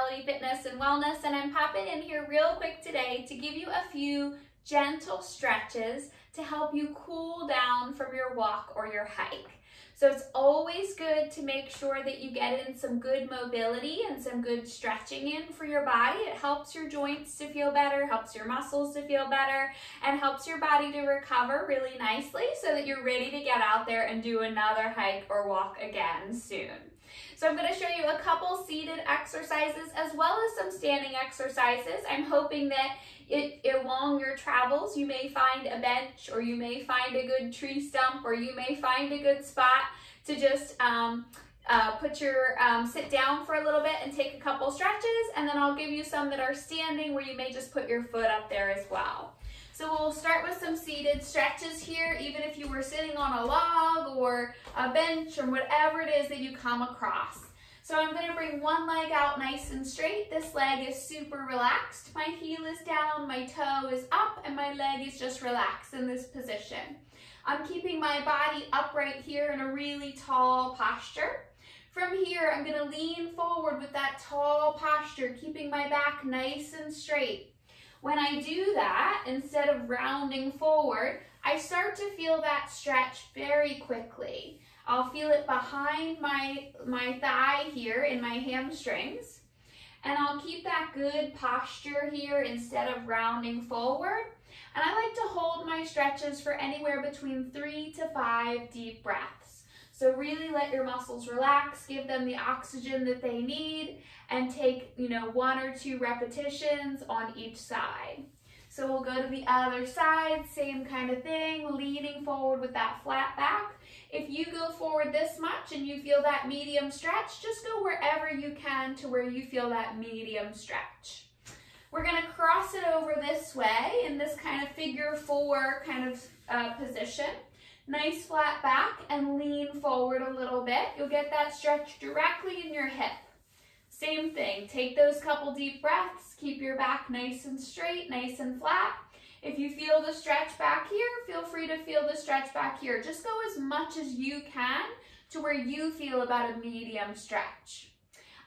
Vitality, Fitness, and Wellness, and I'm popping in here real quick today to give you a few gentle stretches to help you cool down from your walk or your hike. So it's always good to make sure that you get in some good mobility and some good stretching in for your body. It helps your joints to feel better, helps your muscles to feel better, and helps your body to recover really nicely so that you're ready to get out there and do another hike or walk again soon. So I'm going to show you a couple seated exercises as well as some standing exercises. I'm hoping that along your travels you may find a bench, or you may find a good tree stump, or you may find a good spot to just sit down for a little bit and take a couple stretches, and then I'll give you some that are standing where you may just put your foot up there as well. So we'll start with some seated stretches here, even if you were sitting on a log or a bench or whatever it is that you come across. So I'm going to bring one leg out nice and straight. This leg is super relaxed. My heel is down, my toe is up, and my leg is just relaxed in this position. I'm keeping my body upright here in a really tall posture. From here, I'm going to lean forward with that tall posture, keeping my back nice and straight. When I do that, instead of rounding forward, I start to feel that stretch very quickly. I'll feel it behind my thigh here in my hamstrings, and I'll keep that good posture here instead of rounding forward. And I like to hold my stretches for anywhere between 3 to 5 deep breaths. So really let your muscles relax, give them the oxygen that they need, and take 1 or 2 repetitions on each side. So we'll go to the other side, same kind of thing, leaning forward with that flat back. If you go forward this much and you feel that medium stretch, just go wherever you can to where you feel that medium stretch. We're going to cross it over this way in this kind of figure 4 kind of position. Nice flat back and lean forward a little bit. You'll get that stretch directly in your hip. Same thing, take those couple deep breaths, keep your back nice and straight, nice and flat. If you feel the stretch back here, feel free to feel the stretch back here. Just go as much as you can to where you feel about a medium stretch.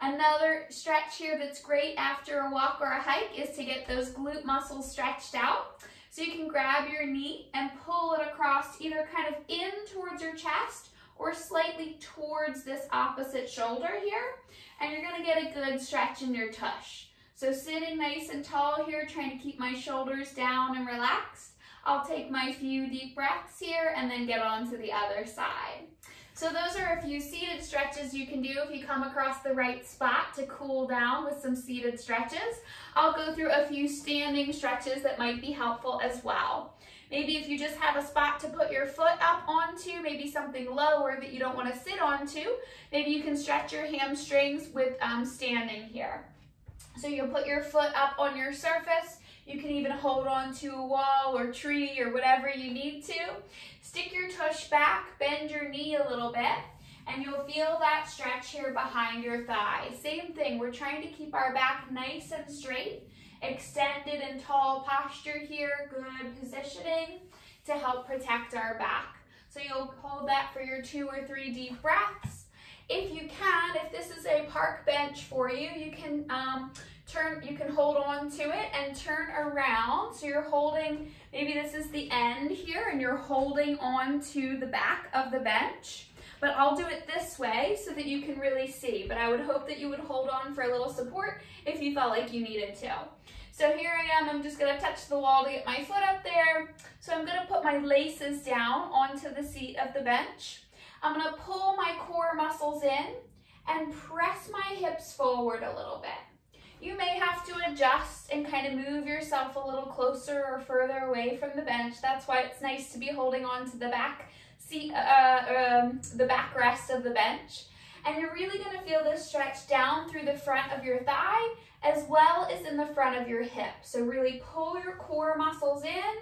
Another stretch here that's great after a walk or a hike is to get those glute muscles stretched out. So you can grab your knee and pull it across, either kind of in towards your chest or slightly towards this opposite shoulder here. And you're going to get a good stretch in your tush. So sitting nice and tall here, trying to keep my shoulders down and relaxed. I'll take my few deep breaths here and then get on to the other side. So those are a few seated stretches you can do if you come across the right spot to cool down with some seated stretches. I'll go through a few standing stretches that might be helpful as well. Maybe if you just have a spot to put your foot up onto, maybe something lower that you don't want to sit onto, maybe you can stretch your hamstrings with standing here. So you'll put your foot up on your surface. You can even hold on to a wall or tree or whatever you need to. Stick your tush back, bend your knee a little bit, and you'll feel that stretch here behind your thigh. Same thing, we're trying to keep our back nice and straight, extended and tall posture here, good positioning to help protect our back. So you'll hold that for your 2 or 3 deep breaths. If you can, if this is a park bench for you, you can hold on to it and turn around. So you're holding, maybe this is the end here, and you're holding on to the back of the bench. But I'll do it this way so that you can really see. But I would hope that you would hold on for a little support if you felt like you needed to. So here I am, I'm just gonna touch the wall to get my foot up there. So I'm gonna put my laces down onto the seat of the bench. I'm gonna pull my core muscles in and press my hips forward a little bit. You may have to adjust and kind of move yourself a little closer or further away from the bench. That's why it's nice to be holding on to the back seat, the backrest of the bench. And you're really going to feel this stretch down through the front of your thigh as well as in the front of your hip. So really pull your core muscles in,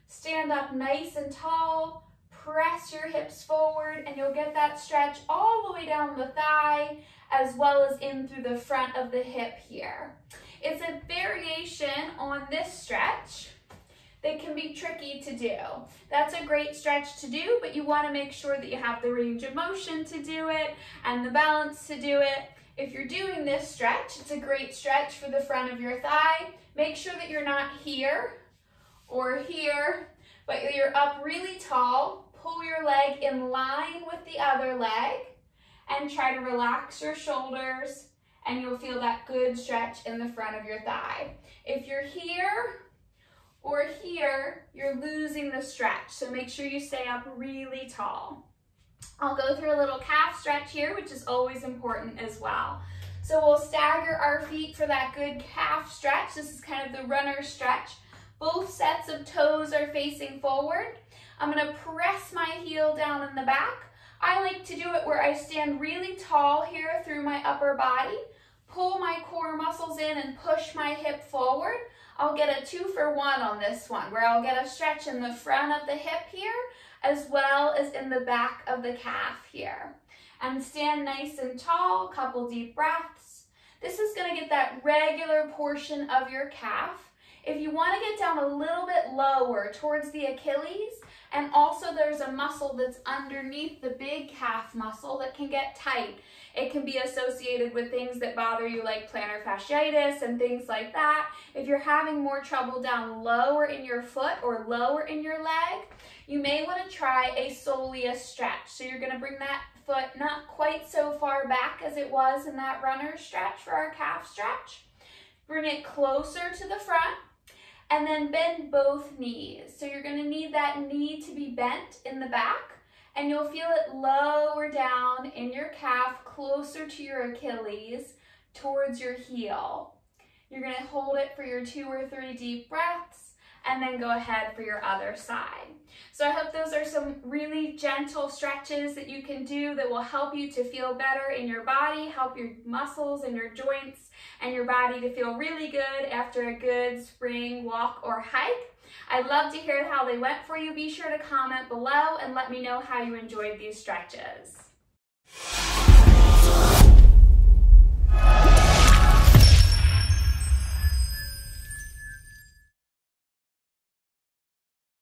stand up nice and tall, press your hips forward, and you'll get that stretch all the way down the thigh as well as in through the front of the hip here. It's a variation on this stretch that can be tricky to do. That's a great stretch to do, but you want to make sure that you have the range of motion to do it and the balance to do it. If you're doing this stretch, it's a great stretch for the front of your thigh. Make sure that you're not here or here, but you're up really tall. Pull your leg in line with the other leg and try to relax your shoulders, and you'll feel that good stretch in the front of your thigh. If you're here or here, you're losing the stretch, so make sure you stay up really tall. I'll go through a little calf stretch here, which is always important as well. So we'll stagger our feet for that good calf stretch. This is kind of the runner stretch. Both sets of toes are facing forward. I'm gonna press my heel down in the back. I like to do it where I stand really tall here through my upper body, pull my core muscles in and push my hip forward. I'll get a 2-for-1 on this one, where I'll get a stretch in the front of the hip here, as well as in the back of the calf here. And stand nice and tall, couple deep breaths. This is gonna get that regular portion of your calf. If you wanna get down a little bit lower towards the Achilles, and also there's a muscle that's underneath the big calf muscle that can get tight. It can be associated with things that bother you like plantar fasciitis and things like that. If you're having more trouble down lower in your foot or lower in your leg, you may want to try a soleus stretch. So you're going to bring that foot not quite so far back as it was in that runner stretch for our calf stretch. Bring it closer to the front. And then bend both knees. So you're gonna need that knee to be bent in the back, and you'll feel it lower down in your calf, closer to your Achilles, towards your heel. You're gonna hold it for your 2 or 3 deep breaths, and then go ahead for your other side. So I hope those are some really gentle stretches that you can do that will help you to feel better in your body, help your muscles and your joints and your body to feel really good after a good spring walk or hike. I'd love to hear how they went for you. Be sure to comment below and let me know how you enjoyed these stretches.